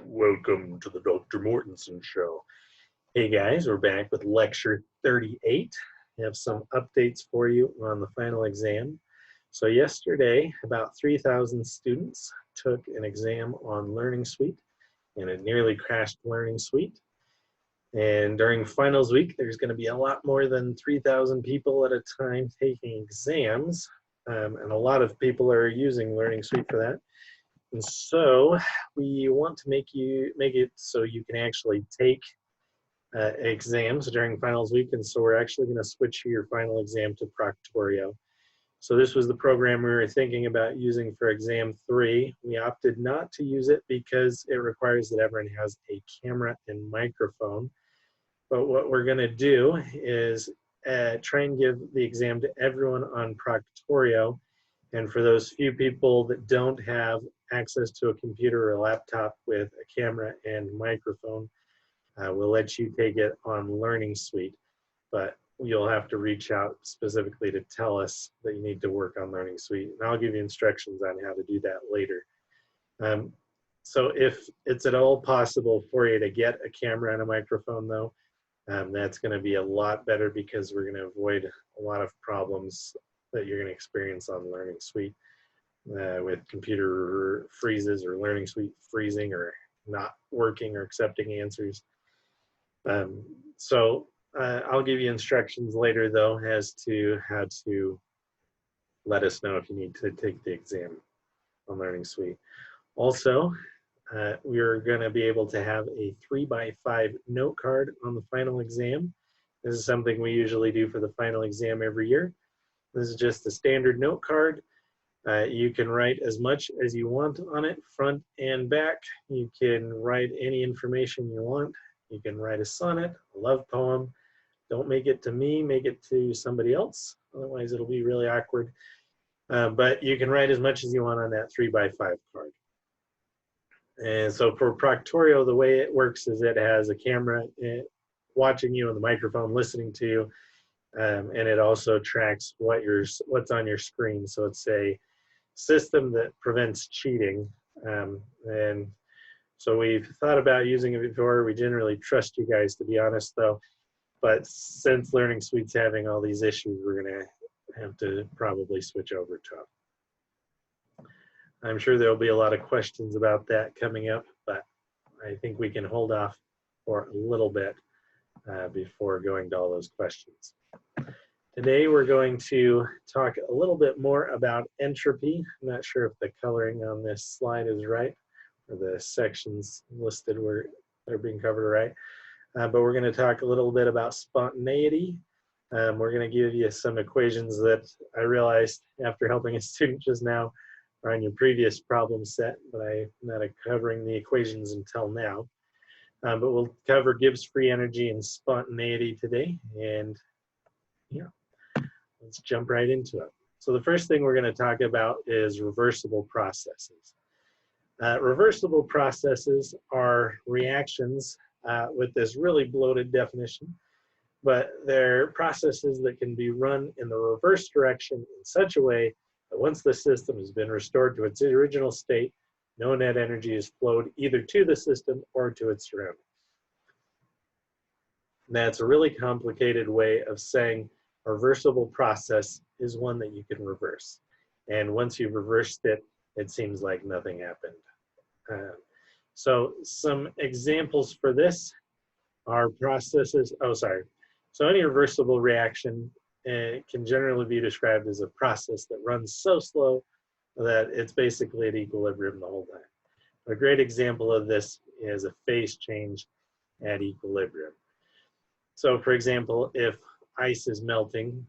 Welcome to the Dr. Mortensen Show. Hey guys, we're back with lecture 38. I have some updates for you on the final exam. So yesterday, about 3,000 students took an exam on Learning Suite, and it nearly crashed Learning Suite. And during finals week, there's going to be a lot more than 3,000 people at a time taking exams, and a lot of people are using Learning Suite for that. And so we want to make it so you can actually take exams during finals week, and so we're actually going to switch your final exam to Proctorio. So this was the program we were thinking about using for exam 3. We opted not to use it because it requires that everyone has a camera and microphone. But what we're going to do is try and give the exam to everyone on Proctorio. And for those few people that don't have access to a computer or a laptop with a camera and microphone, we'll let you take it on Learning Suite. But you'll have to reach out specifically to tell us that you need to work on Learning Suite. And I'll give you instructions on how to do that later. So if it's at all possible for you to get a camera and a microphone though, that's going to be a lot better because we're going to avoid a lot of problems that you're going to experience on Learning Suite with computer freezes or Learning Suite freezing or not working or accepting answers. I'll give you instructions later though as to how to let us know if you need to take the exam on Learning Suite. Also, we're going to be able to have a 3x5 note card on the final exam. This is something we usually do for the final exam every year. This is just a standard note card. You can write as much as you want on it, front and back. You can write any information you want. You can write a sonnet, a love poem. Don't make it to me, make it to somebody else. Otherwise it'll be really awkward. But you can write as much as you want on that 3x5 card. And so for Proctorio, the way it works is it has a camera watching you and the microphone listening to you. And it also tracks what's on your screen. So it's a system that prevents cheating. And so we've thought about using it before. We generally trust you guys, to be honest, though. But since Learning Suite's having all these issues, we're going to have to probably switch over to it. I'm sure there'll be a lot of questions about that coming up, but I think we can hold off for a little bit before going to all those questions. Today we're going to talk a little bit more about entropy. I'm not sure if the coloring on this slide is right, or the sections listed where they're being covered right. But we're going to talk a little bit about spontaneity. We're going to give you some equations that I realized after helping a student just now are on your previous problem set, but I'm not covering the equations until now. But we'll cover Gibbs free energy and spontaneity today, and yeah, let's jump right into it. So the first thing we're going to talk about is reversible processes. Reversible processes are reactions with this really bloated definition, but they're processes that can be run in the reverse direction in such a way that once the system has been restored to its original state, no net energy is flowed either to the system or to its surroundings. That's a really complicated way of saying a reversible process is one that you can reverse. And once you've reversed it, it seems like nothing happened. So some examples for this are processes, So any reversible reaction can generally be described as a process that runs so slow that it's basically at equilibrium the whole time. A great example of this is a phase change at equilibrium. So for example, if ice is melting,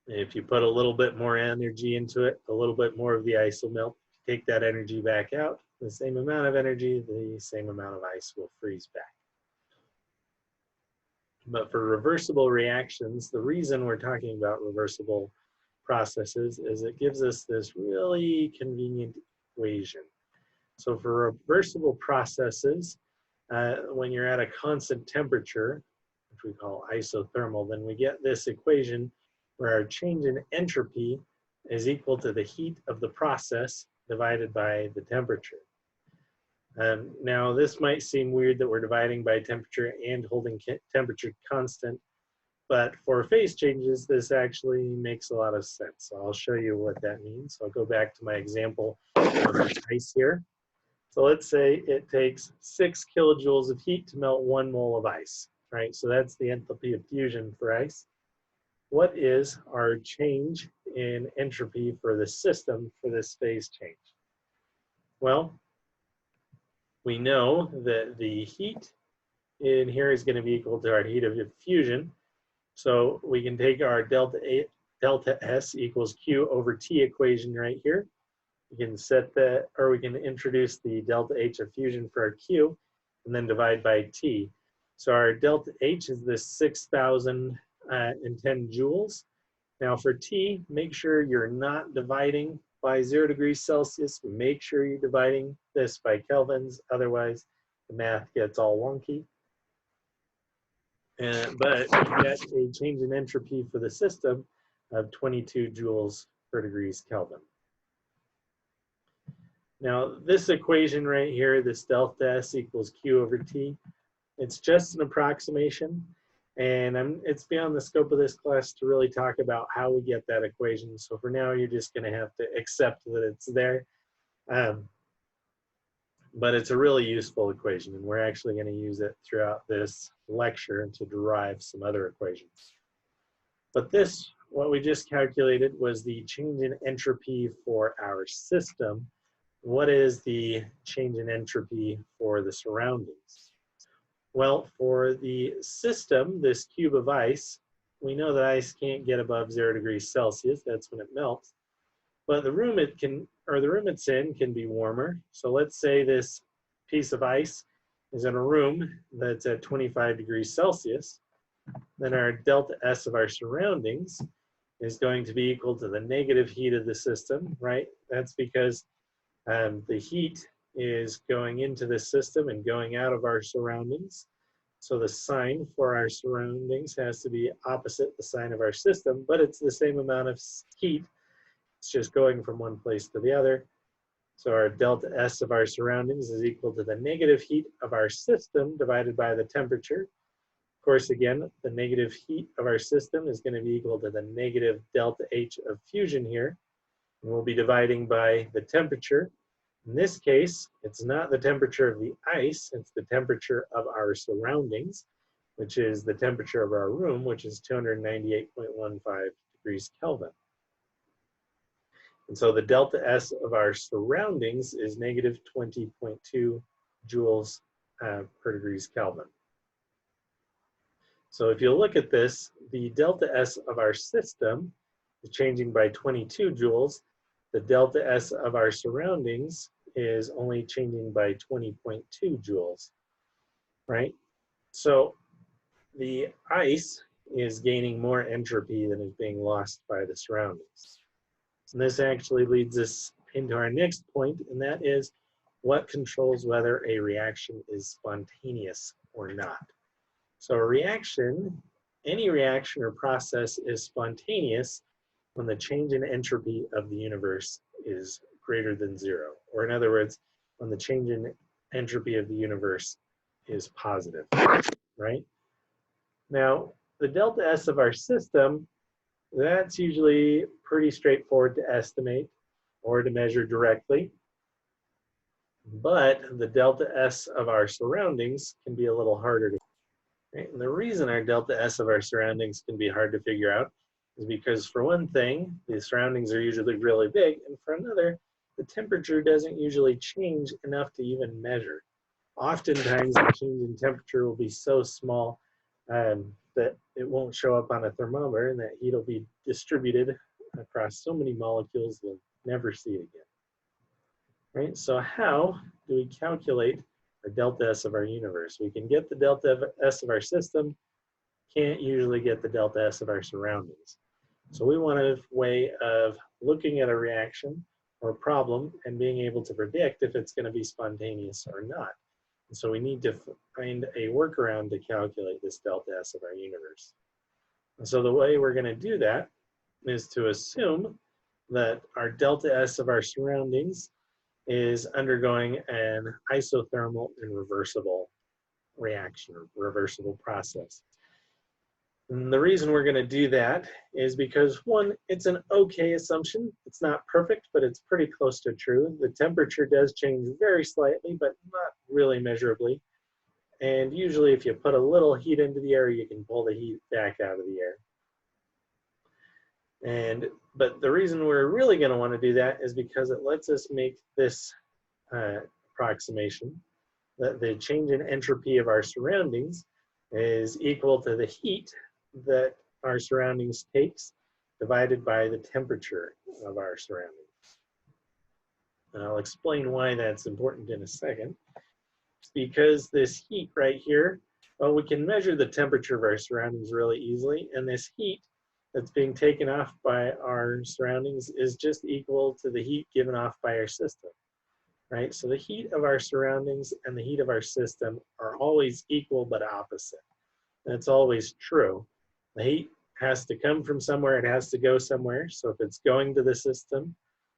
if you put a little bit more energy into it, a little bit more of the ice will melt. Take that energy back out, the same amount of energy, the same amount of ice will freeze back. But for reversible reactions, the reason we're talking about reversible processes is it gives us this really convenient equation. So for reversible processes, when you're at a constant temperature, which we call isothermal, then we get this equation where our change in entropy is equal to the heat of the process divided by the temperature. Now, this might seem weird that we're dividing by temperature and holding temperature constant, but for phase changes, this actually makes a lot of sense. So I'll show you what that means. I'll go back to my example of ice here. So let's say it takes 6 kilojoules of heat to melt 1 mole of ice, right? So that's the enthalpy of fusion for ice. What is our change in entropy for the system for this phase change? Well, we know that the heat in here is going to be equal to our heat of fusion. So we can take our delta S equals Q over T equation right here. We can set that, or we can introduce the delta H of fusion for our Q and then divide by T. So our delta H is this 6,010 joules. Now for T, make sure you're not dividing by 0 degrees Celsius. Make sure you're dividing this by kelvins, otherwise the math gets all wonky. But you get a change in entropy for the system of 22 joules per degrees Kelvin. Now this equation right here, this delta S equals Q over T, it's just an approximation, and it's beyond the scope of this class to really talk about how we get that equation. So for now, you're just going to have to accept that it's there. But it's a really useful equation, and we're actually going to use it throughout this lecture to derive some other equations. But this, what we just calculated, was the change in entropy for our system. What is the change in entropy for the surroundings? Well, for the system, this cube of ice, we know that ice can't get above 0 degrees Celsius. That's when it melts. But the room it's in can be warmer. So let's say this piece of ice is in a room that's at 25 degrees Celsius. Then our delta S of our surroundings is going to be equal to the negative heat of the system, right? That's because the heat is going into the system and going out of our surroundings. So the sign for our surroundings has to be opposite the sign of our system, but it's the same amount of heat. It's just going from one place to the other. So our delta S of our surroundings is equal to the negative heat of our system divided by the temperature. Of course, again, the negative heat of our system is going to be equal to the negative delta H of fusion here. And we'll be dividing by the temperature. In this case, it's not the temperature of the ice, it's the temperature of our surroundings, which is the temperature of our room, which is 298.15 degrees Kelvin. And so the delta S of our surroundings is negative 20.2 joules per degrees Kelvin. So if you look at this, the delta S of our system is changing by 22 joules. The delta S of our surroundings is only changing by 20.2 joules, right? So the ice is gaining more entropy than is being lost by the surroundings. And this actually leads us into our next point, and that is what controls whether a reaction is spontaneous or not. So a reaction, any reaction or process is spontaneous when the change in entropy of the universe is greater than 0. Or in other words, when the change in entropy of the universe is positive, right? Now, the delta S of our system, that's usually pretty straightforward to estimate or to measure directly. But the delta S of our surroundings can be a little harder to, right? And the reason our delta S of our surroundings can be hard to figure out is because, for one thing, the surroundings are usually really big, and for another, the temperature doesn't usually change enough to even measure. Oftentimes, the change in temperature will be so small that it won't show up on a thermometer, and that heat will be distributed across so many molecules you'll never see it again. Right? So how do we calculate our delta S of our universe? We can get the delta S of our system, can't usually get the delta S of our surroundings. So we want a way of looking at a reaction or problem and being able to predict if it's going to be spontaneous or not. And so we need to find a workaround to calculate this delta S of our universe. And so the way we're going to do that is to assume that our delta S of our surroundings is undergoing an isothermal and reversible reaction, or reversible process. And the reason we're going to do that is because, one, it's an okay assumption. It's not perfect, but it's pretty close to true. The temperature does change very slightly, but not really measurably. And usually if you put a little heat into the air, you can pull the heat back out of the air. But the reason we're really going to want to do that is because it lets us make this approximation that the change in entropy of our surroundings is equal to the heat that our surroundings takes divided by the temperature of our surroundings. And I'll explain why that's important in a second. It's because this heat right here, well, we can measure the temperature of our surroundings really easily, and this heat that's being taken off by our surroundings is just equal to the heat given off by our system, right? So the heat of our surroundings and the heat of our system are always equal but opposite. That's always true. The heat has to come from somewhere, it has to go somewhere. So if it's going to the system,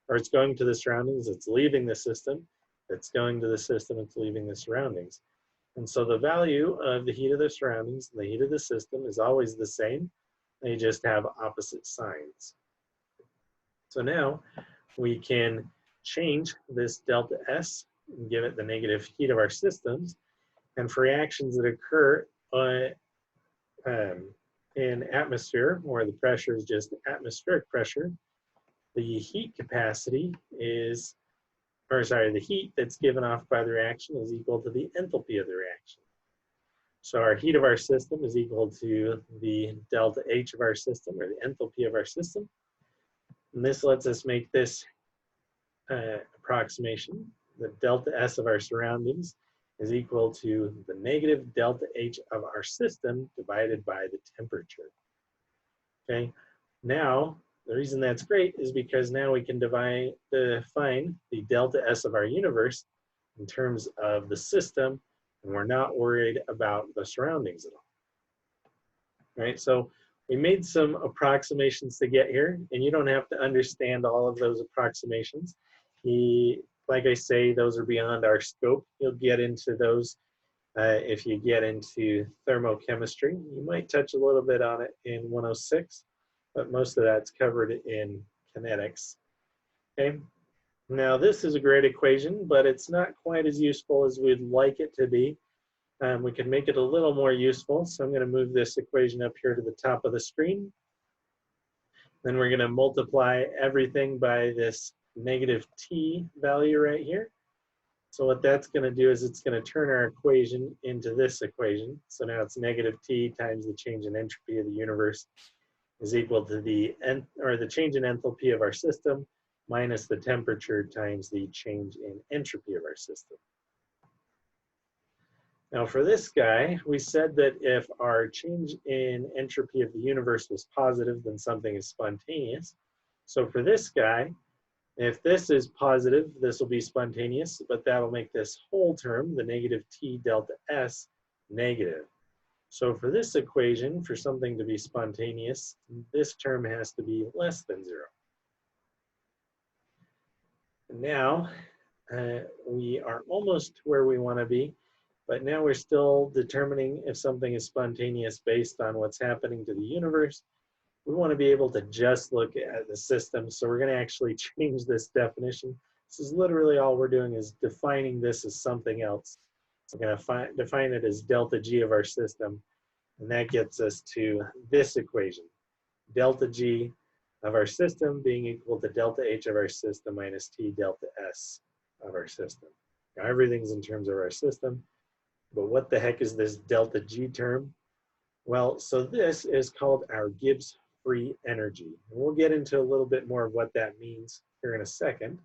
or it's going to the surroundings, it's leaving the system. If it's going to the system, it's leaving the surroundings. And so the value of the heat of the surroundings and the heat of the system is always the same. They just have opposite signs. So now we can change this delta S and give it the negative heat of our systems. And for reactions that occur in atmosphere, where the pressure is just atmospheric pressure, the heat capacity is, the heat that's given off by the reaction is equal to the enthalpy of the reaction. So our heat of our system is equal to the delta H of our system, or the enthalpy of our system. And this lets us make this approximation. The delta S of our surroundings is equal to the negative delta H of our system divided by the temperature. Okay, now the reason that's great is because now we can define the delta S of our universe in terms of the system, and we're not worried about the surroundings at all. Right, so we made some approximations to get here, and you don't have to understand all of those approximations. Like I say, those are beyond our scope. You'll get into those if you get into thermochemistry. You might touch a little bit on it in 106, but most of that's covered in kinetics. Okay, now this is a great equation, but it's not quite as useful as we'd like it to be. We can make it a little more useful, so I'm going to move this equation up here to the top of the screen. Then we're going to multiply everything by this negative t value right here. So what that's going to do is it's going to turn our equation into this equation. So now it's negative t times the change in entropy of the universe is equal to the change in enthalpy of our system minus the temperature times the change in entropy of our system. Now for this guy, we said that if our change in entropy of the universe was positive, then something is spontaneous. So for this guy, if this is positive, this will be spontaneous, but that'll make this whole term, the negative t delta S, negative. So for this equation, for something to be spontaneous, this term has to be less than 0. And now we are almost where we want to be, but now we're still determining if something is spontaneous based on what's happening to the universe. We want to be able to just look at the system, so we're going to actually change this definition. This is literally all we're doing is defining this as something else. We're going to define it as delta G of our system, and that gets us to this equation. Delta G of our system being equal to delta H of our system minus T delta S of our system. Now everything's in terms of our system, but what the heck is this delta G term? Well, so this is called our Gibbs free energy. And we'll get into a little bit more of what that means here in a second.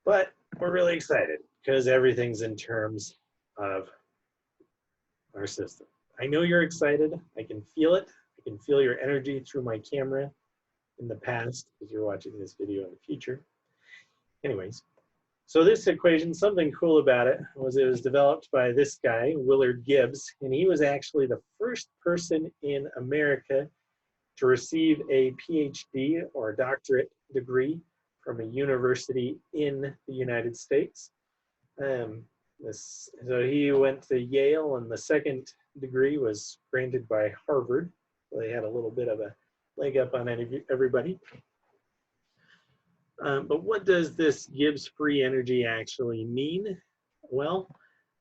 But we're really excited because everything's in terms of our system. I know you're excited. I can feel it. I can feel your energy through my camera in the past because you're watching this video in the future. Anyways, so this equation, something cool about it was developed by this guy, Willard Gibbs, and he was actually the first person in America to receive a PhD or a doctorate degree from a university in the United States. So he went to Yale, and the second degree was granted by Harvard. So they had a little bit of a leg up on everybody. But what does this Gibbs free energy actually mean? Well,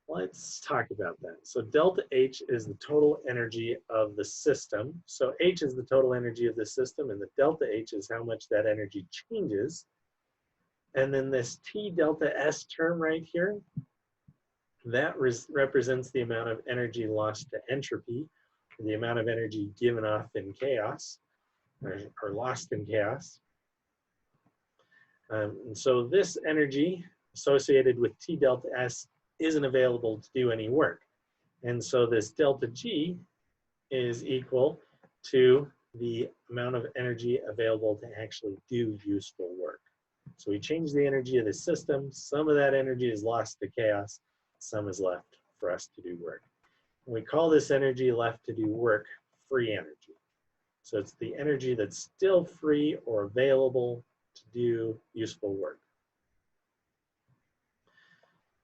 let's talk about that. So delta H is the total energy of the system. So H is the total energy of the system, and the delta H is how much that energy changes. And then this T delta S term right here, that represents the amount of energy lost to entropy, the amount of energy given off in chaos, or lost in chaos. And so this energy associated with T delta S isn't available to do any work. And so this delta G is equal to the amount of energy available to actually do useful work. So we change the energy of the system. Some of that energy is lost to chaos. Some is left for us to do work. And we call this energy left to do work free energy. So it's the energy that's still free or available to do useful work.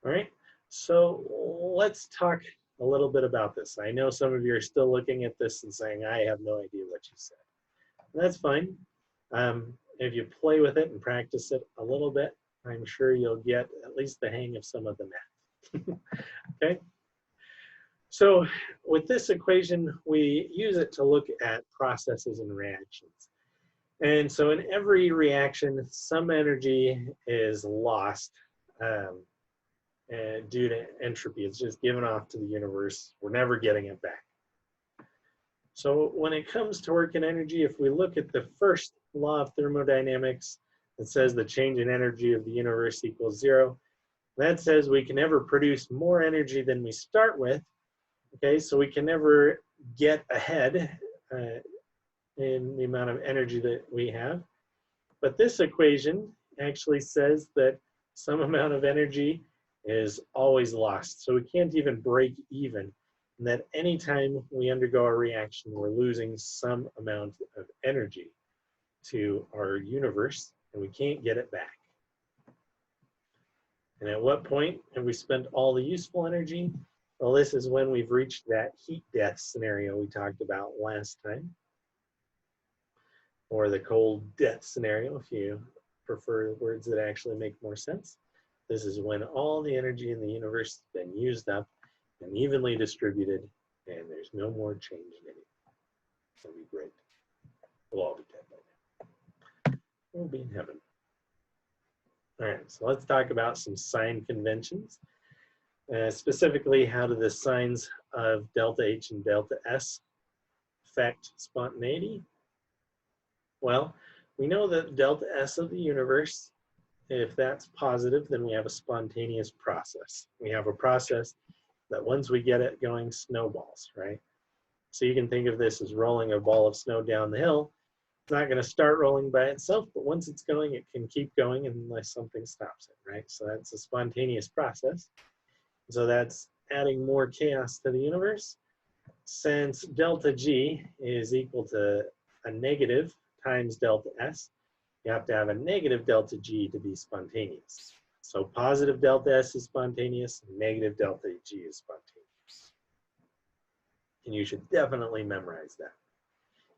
All right, so let's talk a little bit about this. I know some of you are still looking at this and saying, I have no idea what you said. That's fine. If you play with it and practice it a little bit, I'm sure you'll get at least the hang of some of the math. Okay? So with this equation, we use it to look at processes and reactions. And so in every reaction, some energy is lost due to entropy. It's just given off to the universe. We're never getting it back. So when it comes to work and energy, if we look at the first law of thermodynamics, it says the change in energy of the universe equals 0. That says we can never produce more energy than we start with. Okay, so we can never get ahead in the amount of energy that we have. But this equation actually says that some amount of energy is always lost. So we can't even break even. And that anytime we undergo a reaction, we're losing some amount of energy to our universe, and we can't get it back. And at what point have we spent all the useful energy? Well, this is when we've reached that heat death scenario we talked about last time, or the cold death scenario, if you prefer words that actually make more sense. This is when all the energy in the universe has been used up and evenly distributed, and there's no more change in it. It'll be great. We'll all be dead by now. We'll be in heaven. All right, so let's talk about some sign conventions. Specifically, how do the signs of delta H and delta S affect spontaneity? Well, we know that delta S of the universe, if that's positive, then we have a spontaneous process. We have a process that once we get it going, snowballs, right? So you can think of this as rolling a ball of snow down the hill. It's not going to start rolling by itself, but once it's going, it can keep going unless something stops it, right? So that's a spontaneous process. So that's adding more chaos to the universe. Since delta G is equal to a negative times delta S, you have to have a negative delta G to be spontaneous. So positive delta S is spontaneous, negative delta G is spontaneous. And you should definitely memorize that.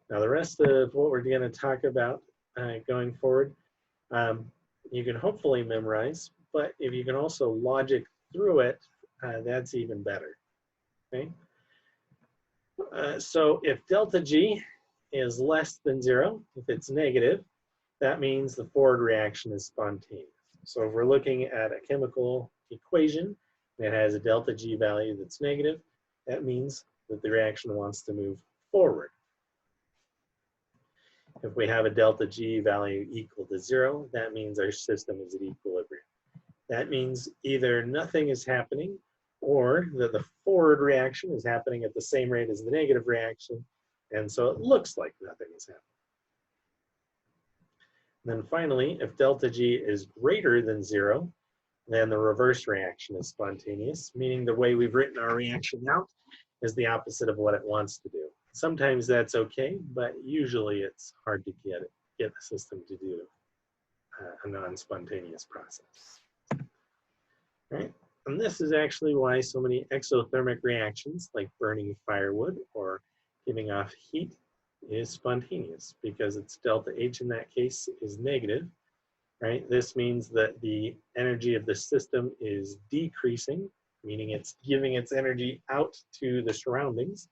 Now the rest of what we're going to talk about going forward, you can hopefully memorize, but if you can also logic through it, that's even better, okay? So if delta G is less than 0, if it's negative, that means the forward reaction is spontaneous. So if we're looking at a chemical equation that has a delta G value that's negative, that means that the reaction wants to move forward. If we have a delta G value equal to 0, that means our system is at equilibrium. That means either nothing is happening or that the forward reaction is happening at the same rate as the negative reaction, and so it looks like nothing is happening. And then finally, if delta G is greater than 0, then the reverse reaction is spontaneous, meaning the way we've written our reaction out is the opposite of what it wants to do. Sometimes that's okay, but usually it's hard to get the system to do a non-spontaneous process. Right? And this is actually why so many exothermic reactions, like burning firewood or giving off heat, is spontaneous, because its delta H in that case is negative. Right? This means that the energy of the system is decreasing, meaning it's giving its energy out to the surroundings.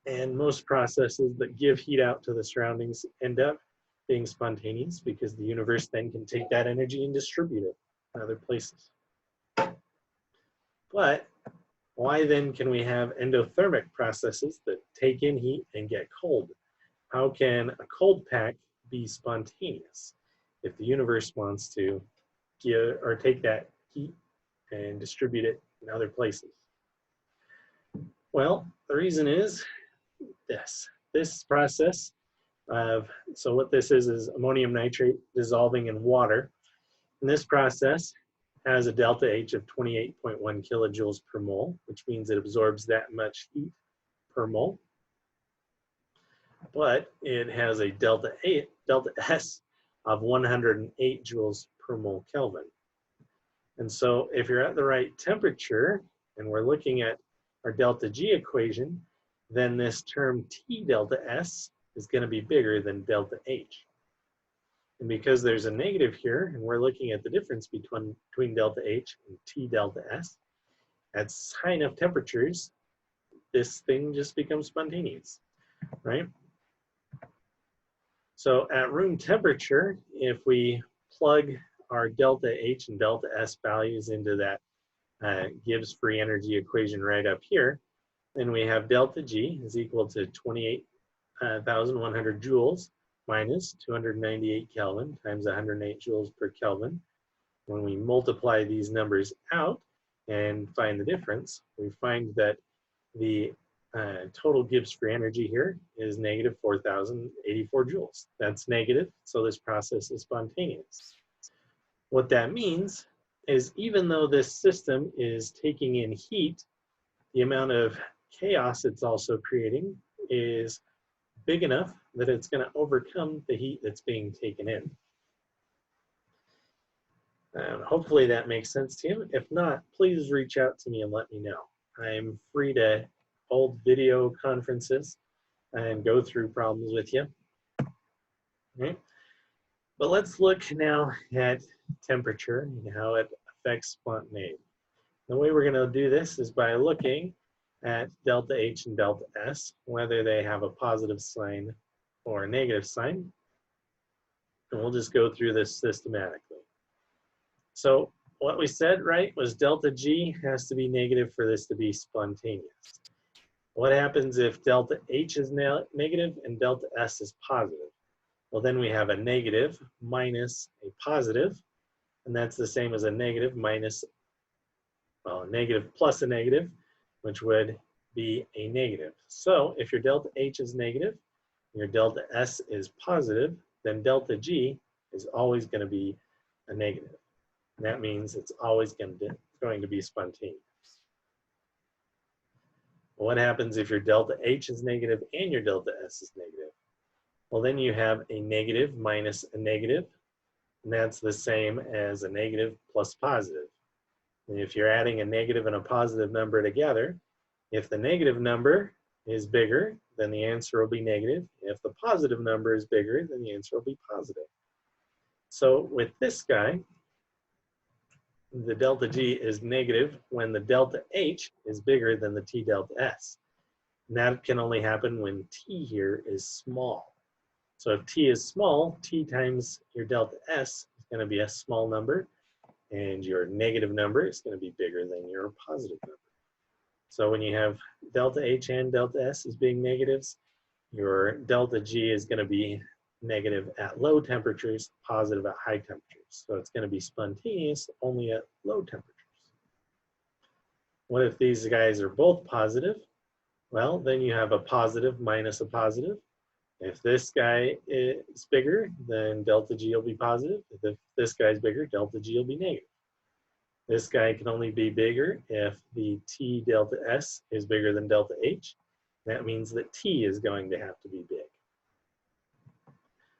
And most processes that give heat out to the surroundings end up being spontaneous, because the universe then can take that energy and distribute it in other places. But why then can we have endothermic processes that take in heat and get cold? How can a cold pack be spontaneous if the universe wants to give or take that heat and distribute it in other places? Well, the reason is this process of, so what this is ammonium nitrate dissolving in water. And this process has a delta H of 28.1 kilojoules per mole, which means it absorbs that much heat per mole. But it has a delta S of 108 joules per mole Kelvin. And so if you're at the right temperature, and we're looking at our delta G equation, then this term T delta S is going to be bigger than delta H. And because there's a negative here, and we're looking at the difference between delta H and T delta S, at high enough temperatures, this thing just becomes spontaneous, right? So at room temperature, if we plug our delta H and delta S values into that Gibbs free energy equation right up here, then we have delta G is equal to 28,100 joules minus 298 Kelvin times 108 joules per Kelvin. When we multiply these numbers out and find the difference, we find that the total Gibbs free energy here is negative 4,084 joules. That's negative, so this process is spontaneous. What that means is, even though this system is taking in heat, the amount of chaos it's also creating is big enough that it's going to overcome the heat that's being taken in. Hopefully that makes sense to you. If not, please reach out to me and let me know. I'm free to hold video conferences and go through problems with you. Okay. But let's look now at temperature and how it affects spontaneity. The way we're going to do this is by looking at delta H and delta S, whether they have a positive sign or a negative sign. And we'll just go through this systematically. So what we said, right, was delta G has to be negative for this to be spontaneous. What happens if delta H is negative and delta S is positive? Well, then we have a negative minus a positive, and that's the same as a negative minus, well, a negative plus a negative, which would be a negative. So if your delta H is negative, and your delta S is positive, then delta G is always going to be a negative. And that means it's always going to be spontaneous. What happens if your delta H is negative and your delta S is negative? Well, then you have a negative minus a negative, and that's the same as a negative plus positive. And if you're adding a negative and a positive number together, if the negative number is bigger, then the answer will be negative. If the positive number is bigger, then the answer will be positive. So with this guy, the delta G is negative when the delta H is bigger than the T delta S. And that can only happen when T here is small. So if T is small, T times your delta S is going to be a small number, and your negative number is going to be bigger than your positive number. So when you have delta H and delta S as being negatives, your delta G is going to be negative at low temperatures, positive at high temperatures. So it's going to be spontaneous only at low temperatures. What if these guys are both positive? Well, then you have a positive minus a positive. If this guy is bigger, then delta G will be positive. If this guy's bigger, delta G will be negative. This guy can only be bigger if the T delta S is bigger than delta H. That means that T is going to have to be big.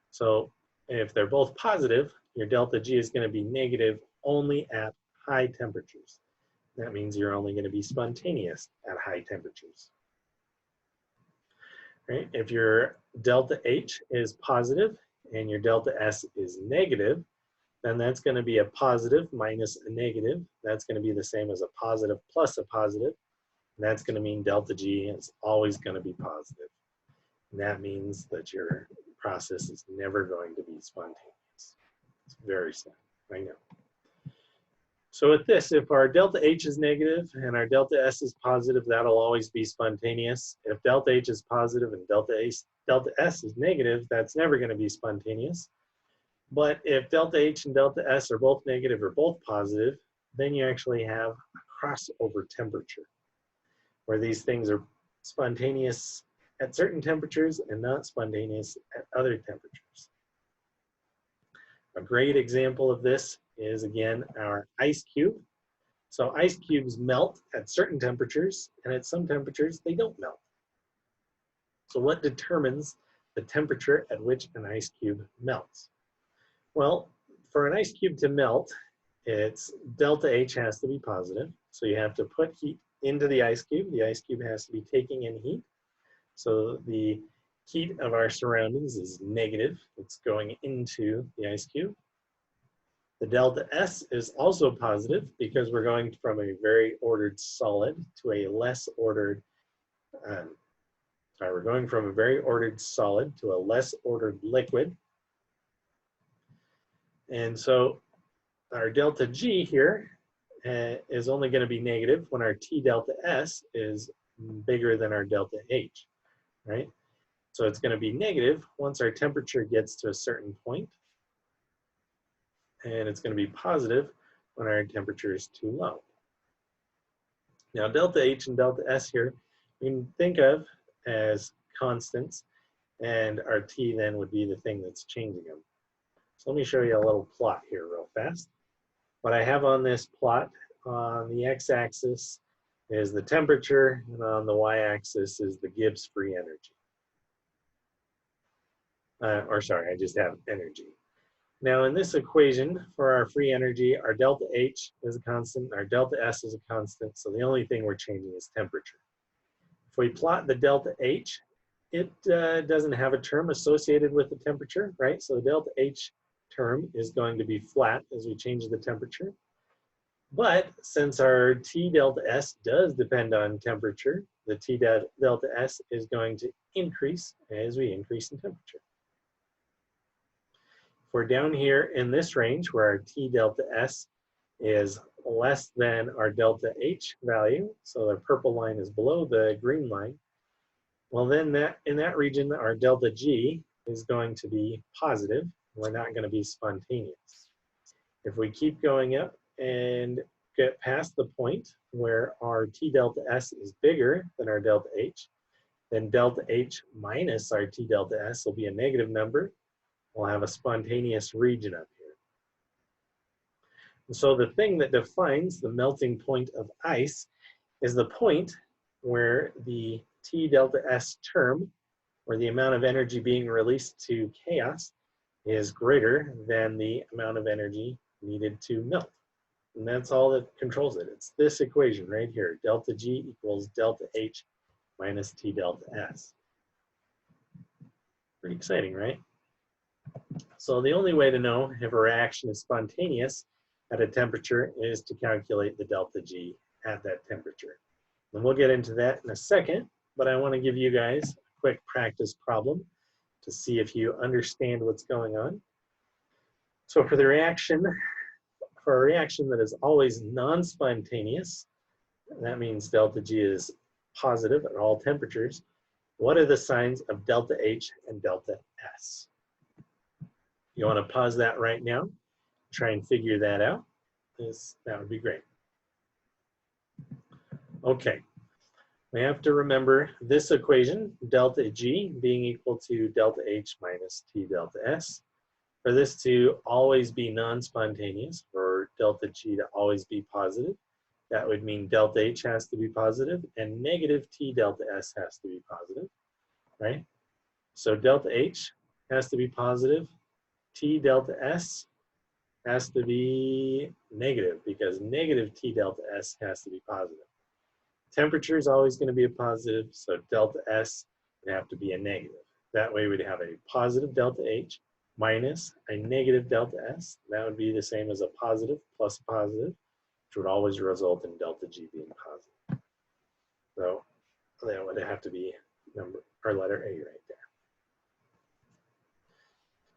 So if they're both positive, your delta G is going to be negative only at high temperatures. That means you're only going to be spontaneous at high temperatures. Right? If your delta H is positive and your delta S is negative, then that's going to be a positive minus a negative. That's going to be the same as a positive plus a positive. And that's going to mean delta G is always going to be positive. And that means that your process is never going to be spontaneous. It's very sad, I know. So with this, if our delta H is negative and our delta S is positive, that'll always be spontaneous. If delta H is positive and delta S is negative, that's never going to be spontaneous. But if delta H and delta S are both negative or both positive, then you actually have a crossover temperature, where these things are spontaneous at certain temperatures and not spontaneous at other temperatures. A great example of this is, again, our ice cube. So ice cubes melt at certain temperatures, and at some temperatures they don't melt. So what determines the temperature at which an ice cube melts? Well, for an ice cube to melt, its delta H has to be positive. So you have to put heat into the ice cube. The ice cube has to be taking in heat. So the heat of our surroundings is negative. It's going into the ice cube. The delta S is also positive because we're going from a very ordered solid to a less ordered, we're going from a very ordered solid to a less ordered liquid. And so our delta G here is only going to be negative when our T delta S is bigger than our delta H, right? So it's going to be negative once our temperature gets to a certain point, and it's going to be positive when our temperature is too low. Now delta H and delta S here, we can think of as constants, and our T then would be the thing that's changing them. So let me show you a little plot here real fast. What I have on this plot, on the x-axis is the temperature, and on the y-axis is the Gibbs free energy. I just have energy. Now in this equation, for our free energy, our delta H is a constant, our delta S is a constant, so the only thing we're changing is temperature. If we plot the delta H, it doesn't have a term associated with the temperature, right? So the delta H term is going to be flat as we change the temperature. But since our T delta S does depend on temperature, the T delta S is going to increase as we increase in temperature. If we're down here in this range where our T delta S is less than our delta H value, so the purple line is below the green line, well then in that region our delta G is going to be positive. We're not going to be spontaneous. If we keep going up and get past the point where our T delta S is bigger than our delta H, then delta H minus our T delta S will be a negative number. We'll have a spontaneous region up here. And so the thing that defines the melting point of ice is the point where the T delta S term, or the amount of energy being released to chaos, is greater than the amount of energy needed to melt. And that's all that controls it. It's this equation right here, delta G equals delta H minus T delta S. Pretty exciting, right? So the only way to know if a reaction is spontaneous at a temperature is to calculate the delta G at that temperature. And we'll get into that in a second, but I want to give you guys a quick practice problem to see if you understand what's going on. So for a reaction that is always non-spontaneous, that means delta G is positive at all temperatures, what are the signs of delta H and delta S? You want to pause that right now, try and figure that out. That would be great. Okay, we have to remember this equation, delta G being equal to delta H minus T delta S. For this to always be non-spontaneous, for delta G to always be positive, that would mean delta H has to be positive and negative T delta S has to be positive, right? So delta H has to be positive, T delta S has to be negative because negative T delta S has to be positive. Temperature is always going to be a positive, so delta S would have to be a negative. That way we'd have a positive delta H minus a negative delta S. That would be the same as a positive plus a positive, which would always result in delta G being positive. So that would have to be letter A right there.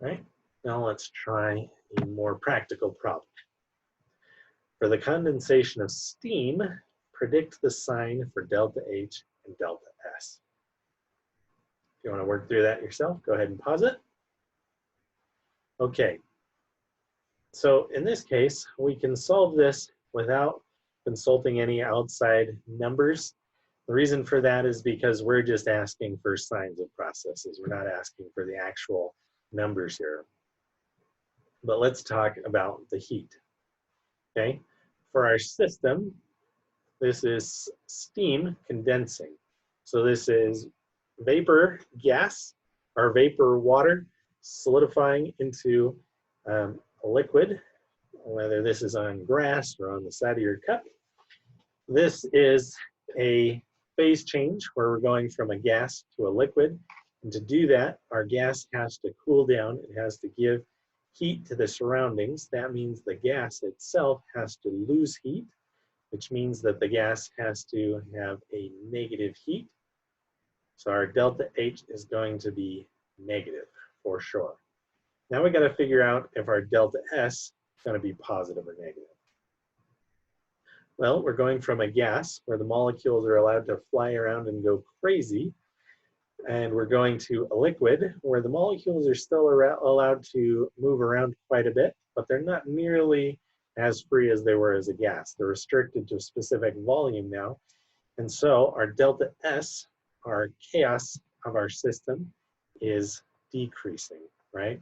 All right, now let's try a more practical problem. For the condensation of steam, predict the sign for delta H and delta S. If you want to work through that yourself, go ahead and pause it. Okay, so in this case, we can solve this without consulting any outside numbers. The reason for that is because we're just asking for signs of processes. We're not asking for the actual numbers here. But let's talk about the heat. Okay, for our system, this is steam condensing. So this is vapor gas or vapor water solidifying into a liquid, whether this is on grass or on the side of your cup. This is a phase change where we're going from a gas to a liquid. And to do that, our gas has to cool down. It has to give heat to the surroundings. That means the gas itself has to lose heat, which means that the gas has to have a negative heat. So our delta H is going to be negative for sure. Now we got to figure out if our delta S is going to be positive or negative. Well, we're going from a gas where the molecules are allowed to fly around and go crazy, and we're going to a liquid where the molecules are still allowed to move around quite a bit, but they're not nearly as free as they were as a gas. They're restricted to a specific volume now. And so our delta S, our chaos of our system, is decreasing, right?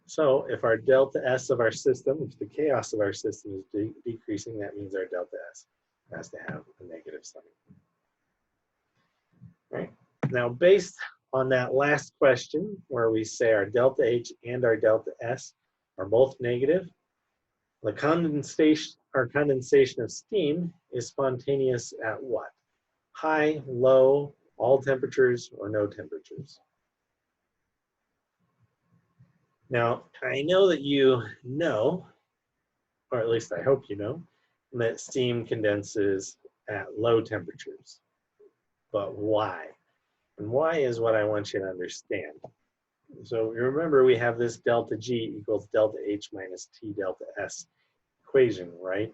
So if our delta S of our system, if the chaos of our system is decreasing, that means our delta S has to have a negative sign. Right? Now, based on that last question, where we say our delta H and our delta S are both negative, the condensation of steam is spontaneous at what? High, low, all temperatures, or no temperatures? Now, I know that you know, or at least I hope you know, that steam condenses at low temperatures. But why? And why is what I want you to understand. So remember, we have this delta G equals delta H minus T delta S equation, right?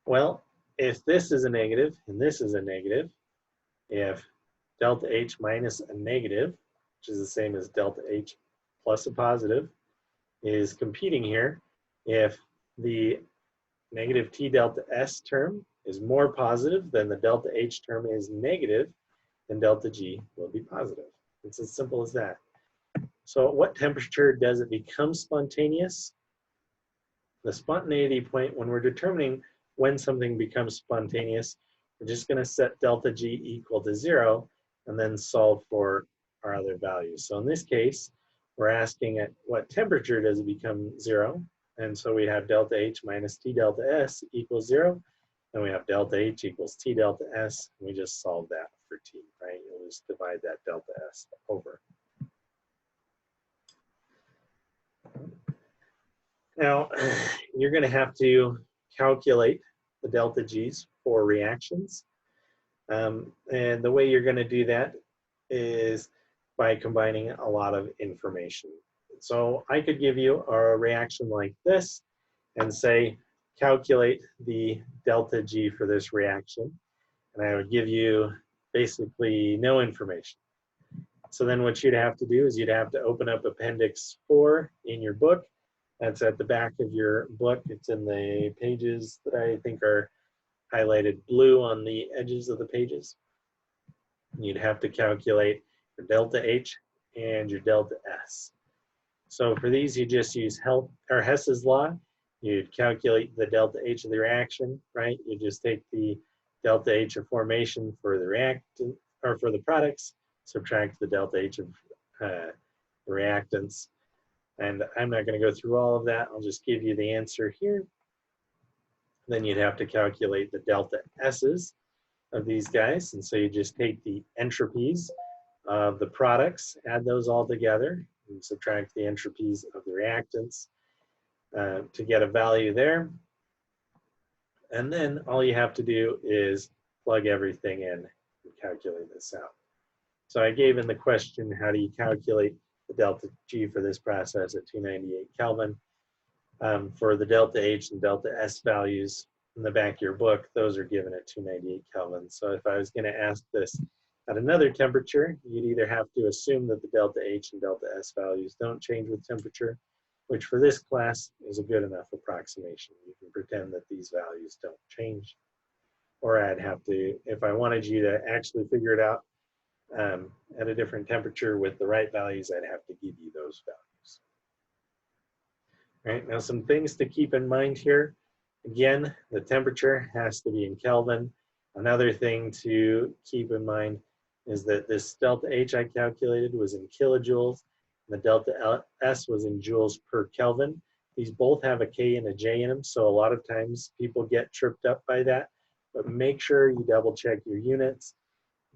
Well, if this is a negative and this is a negative, if delta H minus a negative, which is the same as delta H plus a positive, is competing here, if the negative T delta S term is more positive than the delta H term is negative, then delta G will be positive. It's as simple as that. So at what temperature does it become spontaneous? The spontaneity point, when we're determining when something becomes spontaneous, we're just going to set delta G equal to 0 and then solve for our other values. So in this case, we're asking at what temperature does it become 0? And so we have delta H minus T delta S equals 0. And we have delta H equals T delta S. And we just solve that for T, right? You'll just divide that delta S over. Now, you're going to have to calculate the delta G's for reactions. And the way you're going to do that is by combining a lot of information. So I could give you a reaction like this and say, calculate the delta G for this reaction. And I would give you basically no information. So then what you'd have to do is you'd have to open up Appendix 4 in your book. That's at the back of your book. It's in the pages that I think are highlighted blue on the edges of the pages. You'd have to calculate your delta H and your delta S. So for these, you just use Hess's law. You'd calculate the delta H of the reaction, right? You just take the delta H of formation for the reactant or for the products, subtract the delta H of reactants. And I'm not going to go through all of that. I'll just give you the answer here. Then you'd have to calculate the delta S's of these guys. And so you just take the entropies of the products, add those all together, and subtract the entropies of the reactants to get a value there. And then all you have to do is plug everything in and calculate this out. So I gave in the question, how do you calculate the delta G for this process at 298 Kelvin? For the delta H and delta S values in the back of your book, those are given at 298 Kelvin. So if I was going to ask this at another temperature, you'd either have to assume that the delta H and delta S values don't change with temperature, which for this class is a good enough approximation. You can pretend that these values don't change. Or I'd have to, if I wanted you to actually figure it out at a different temperature with the right values, I'd have to give you those values. All right, now some things to keep in mind here. Again, the temperature has to be in Kelvin. Another thing to keep in mind is that this delta H I calculated was in kilojoules, and the delta S was in joules per Kelvin. These both have a K and a J in them, so a lot of times people get tripped up by that. But make sure you double check your units.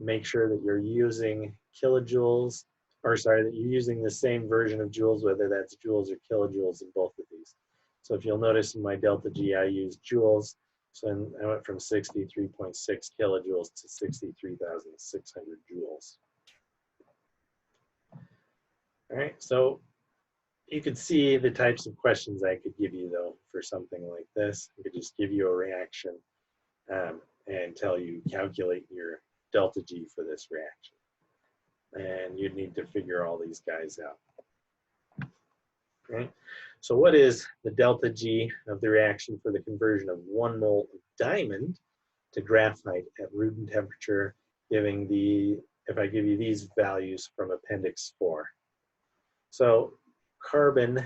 Make sure that you're using kilojoules, or sorry, that you're using the same version of joules, whether that's joules or kilojoules in both of these. So if you'll notice in my delta G, I used joules. So I went from 63.6 kilojoules to 63,600 joules. All right, so you could see the types of questions I could give you though for something like this. I could just give you a reaction and tell you calculate your delta G for this reaction. And you'd need to figure all these guys out. Right? So what is the delta G of the reaction for the conversion of 1 mole of diamond to graphite at room temperature, giving the, if I give you these values from Appendix 4. So carbon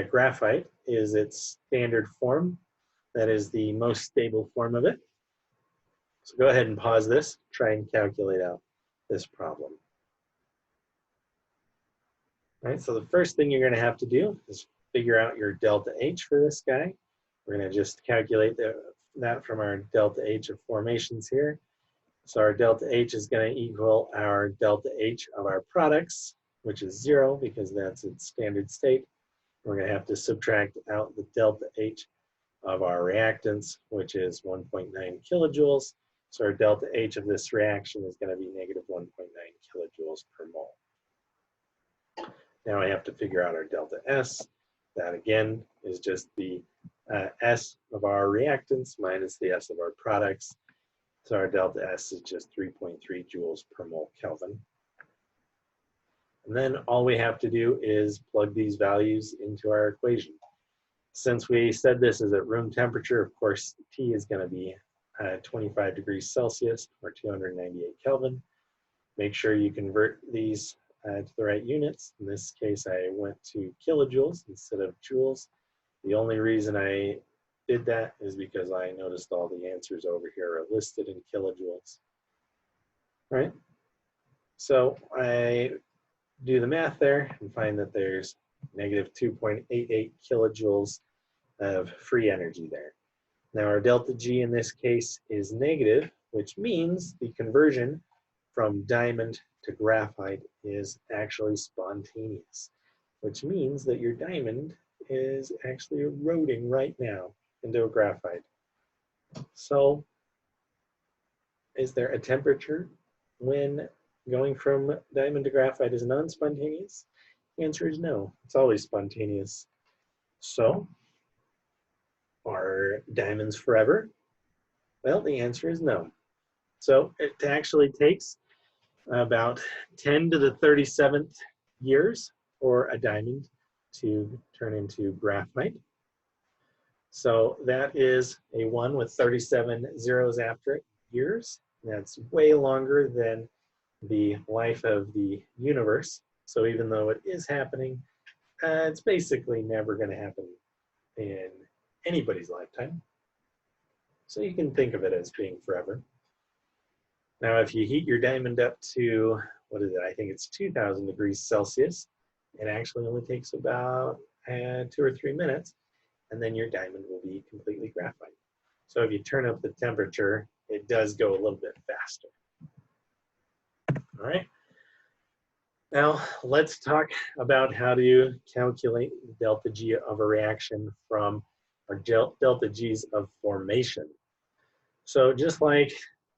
graphite is its standard form. That is the most stable form of it. So go ahead and pause this, try and calculate out this problem. All right, so the first thing you're going to have to do is figure out your delta H for this guy. We're going to just calculate that from our delta H of formations here. So our delta H is going to equal our delta H of our products, which is 0 because that's its standard state. We're going to have to subtract out the delta H of our reactants, which is 1.9 kilojoules. So our delta H of this reaction is going to be negative 1.9 kilojoules per mole. Now I have to figure out our delta S. That again is just the S of our reactants minus the S of our products. So our delta S is just 3.3 joules per mole Kelvin. And then all we have to do is plug these values into our equation. Since we said this is at room temperature, of course, T is going to be 25 degrees Celsius or 298 Kelvin. Make sure you convert these to the right units. In this case, I went to kilojoules instead of joules. The only reason I did that is because I noticed all the answers over here are listed in kilojoules. All right, so I do the math there and find that there's negative 2.88 kilojoules of free energy there. Now our delta G in this case is negative, which means the conversion from diamond to graphite is actually spontaneous, which means that your diamond is actually eroding right now into a graphite. So is there a temperature when going from diamond to graphite is non-spontaneous? The answer is no, it's always spontaneous. So are diamonds forever? Well, the answer is no. So it actually takes about 10 to the 37th years for a diamond to turn into graphite. So that is a 1 with 37 zeros after it, years. That's way longer than the life of the universe. So even though it is happening, it's basically never going to happen in anybody's lifetime. So you can think of it as being forever. Now, if you heat your diamond up to, what is it? I think it's 2,000 degrees Celsius. It actually only takes about 2 or 3 minutes, and then your diamond will be completely graphite. So if you turn up the temperature, it does go a little bit faster. All right. Now let's talk about how to calculate delta G of a reaction from our delta G's of formation. So just like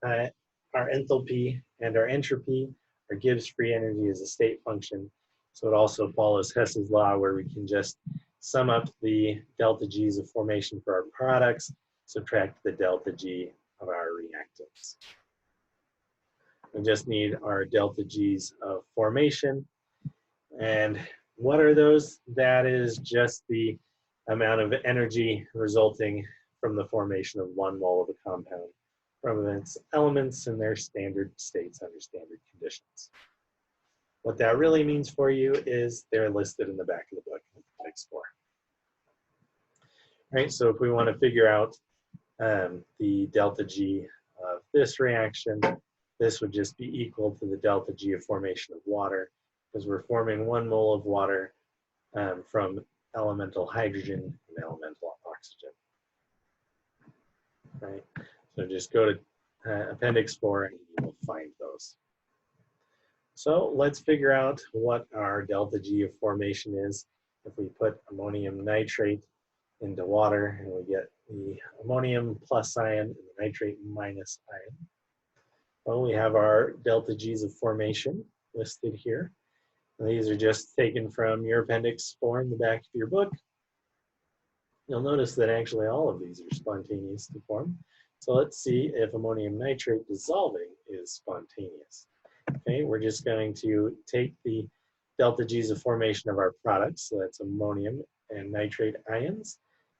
our enthalpy and our entropy, our Gibbs free energy is a state function. So it also follows Hess's law, where we can just sum up the delta G's of formation for our products, subtract the delta G of our reactants. We just need our delta G's of formation. And what are those? That is just the amount of energy resulting from the formation of 1 mole of a compound from its elements in their standard states under standard conditions. What that really means for you is they're listed in the back of the book in Appendix 4. Right, so if we want to figure out the delta G of this reaction, this would just be equal to the delta G of formation of water, because we're forming 1 mole of water from elemental hydrogen and elemental oxygen. Right, so just go to Appendix 4 and you will find those. So let's figure out what our delta G of formation is. If we put ammonium nitrate into water and we get the ammonium plus ion and the nitrate minus ion. Well, we have our delta G's of formation listed here. And these are just taken from your Appendix 4 in the back of your book. You'll notice that actually all of these are spontaneous to form. So let's see if ammonium nitrate dissolving is spontaneous. Okay, we're just going to take the delta G's of formation of our products, so that's ammonium and nitrate ions.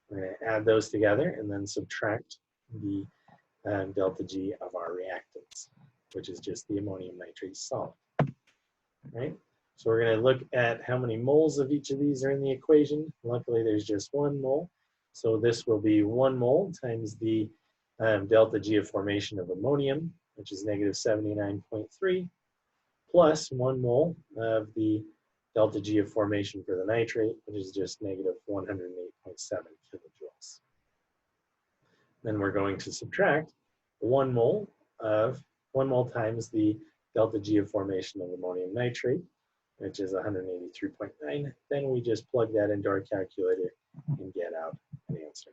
We're going to add those together and then subtract the delta G of our reactants, which is just the ammonium nitrate solid. Right? So we're going to look at how many moles of each of these are in the equation. Luckily, there's just 1 mole. So this will be 1 mole times the delta G of formation of ammonium, which is negative 79.3, plus 1 mole of the delta G of formation for the nitrate, which is just negative 108.7 kilojoules. Then we're going to subtract 1 mole times the delta G of formation of ammonium nitrate, which is 183.9. Then we just plug that into our calculator and get out an answer.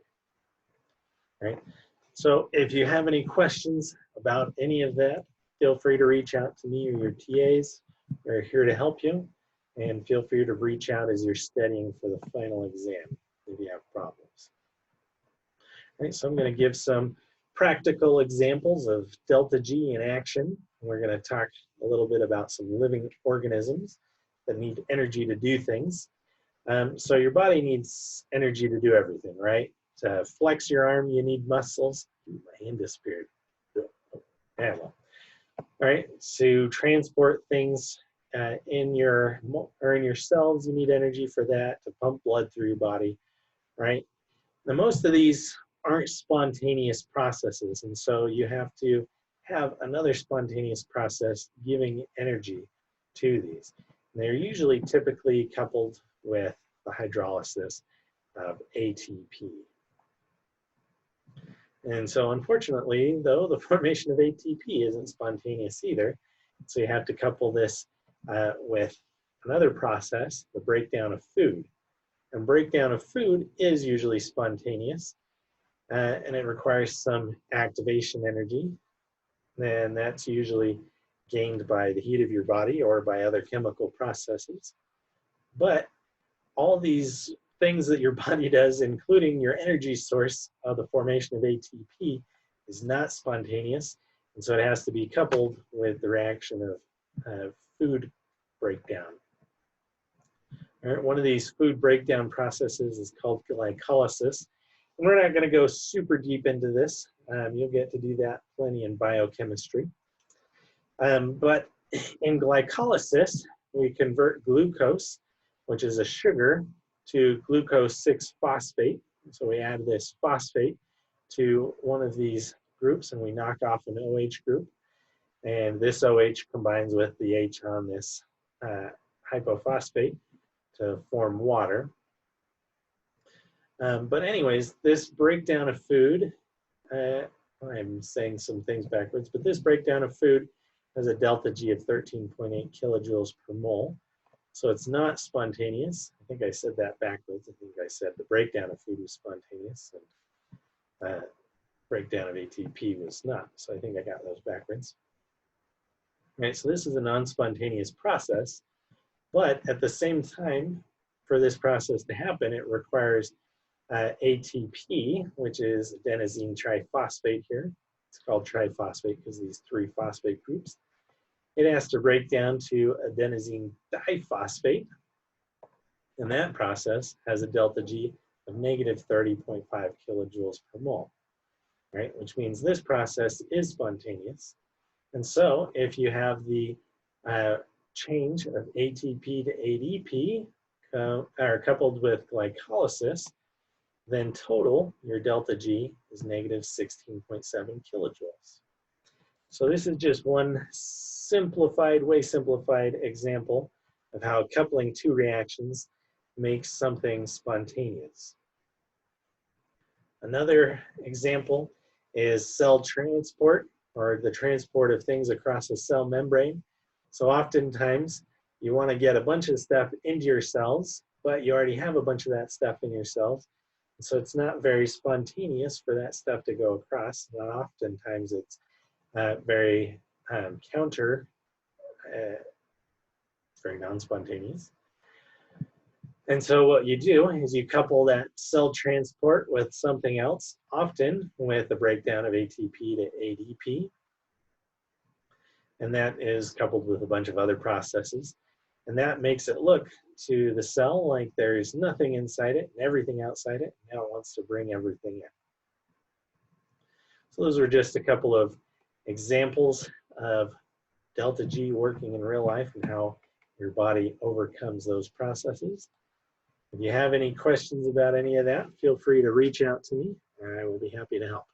Right? So if you have any questions about any of that, feel free to reach out to me or your TAs. We're here to help you. And feel free to reach out as you're studying for the final exam if you have problems. All right, so I'm going to give some practical examples of delta G in action. We're going to talk a little bit about some living organisms that need energy to do things. So your body needs energy to do everything, right? To flex your arm, you need muscles. My hand disappeared. Yeah, well. All right, to transport things in your cells, you need energy for that, to pump blood through your body, right? Now, most of these aren't spontaneous processes, and so you have to have another spontaneous process giving energy to these. And they're usually typically coupled with the hydrolysis of ATP. And so unfortunately, though, the formation of ATP isn't spontaneous either. So you have to couple this with another process, the breakdown of food. And breakdown of food is usually spontaneous, and it requires some activation energy. And that's usually gained by the heat of your body or by other chemical processes. But all these things that your body does, including your energy source of the formation of ATP, is not spontaneous. And so it has to be coupled with the reaction of food breakdown. All right, one of these food breakdown processes is called glycolysis. And we're not going to go super deep into this. You'll get to do that plenty in biochemistry. But in glycolysis, we convert glucose, which is a sugar, to glucose 6-phosphate. So we add this phosphate to one of these groups and we knock off an OH group. And this OH combines with the H on this hypophosphate to form water. But anyways, this breakdown of food, I'm saying some things backwards, but this breakdown of food has a delta G of 13.8 kilojoules per mole. So it's not spontaneous. I think I said that backwards. I think I said the breakdown of food was spontaneous and breakdown of ATP was not. So I think I got those backwards. All right, so this is a non-spontaneous process, but at the same time, for this process to happen, it requires ATP, which is adenosine triphosphate here. It's called triphosphate because these 3 phosphate groups. It has to break down to adenosine diphosphate, and that process has a delta G of negative 30.5 kilojoules per mole, right? Which means this process is spontaneous. And so if you have the change of ATP to ADP are coupled with glycolysis, then total, your delta G is negative 16.7 kilojoules. So this is just one way simplified example of how coupling 2 reactions makes something spontaneous. Another example is cell transport, or the transport of things across a cell membrane. So oftentimes you want to get a bunch of stuff into your cells, but you already have a bunch of that stuff in your cells. So it's not very spontaneous for that stuff to go across. And oftentimes it's very very non-spontaneous. And so what you do is you couple that cell transport with something else, often with a breakdown of ATP to ADP. And that is coupled with a bunch of other processes. And that makes it look to the cell like there's nothing inside it and everything outside it. Now it wants to bring everything in. So those are just a couple of examples of delta G working in real life and how your body overcomes those processes. If you have any questions about any of that, feel free to reach out to me and I will be happy to help.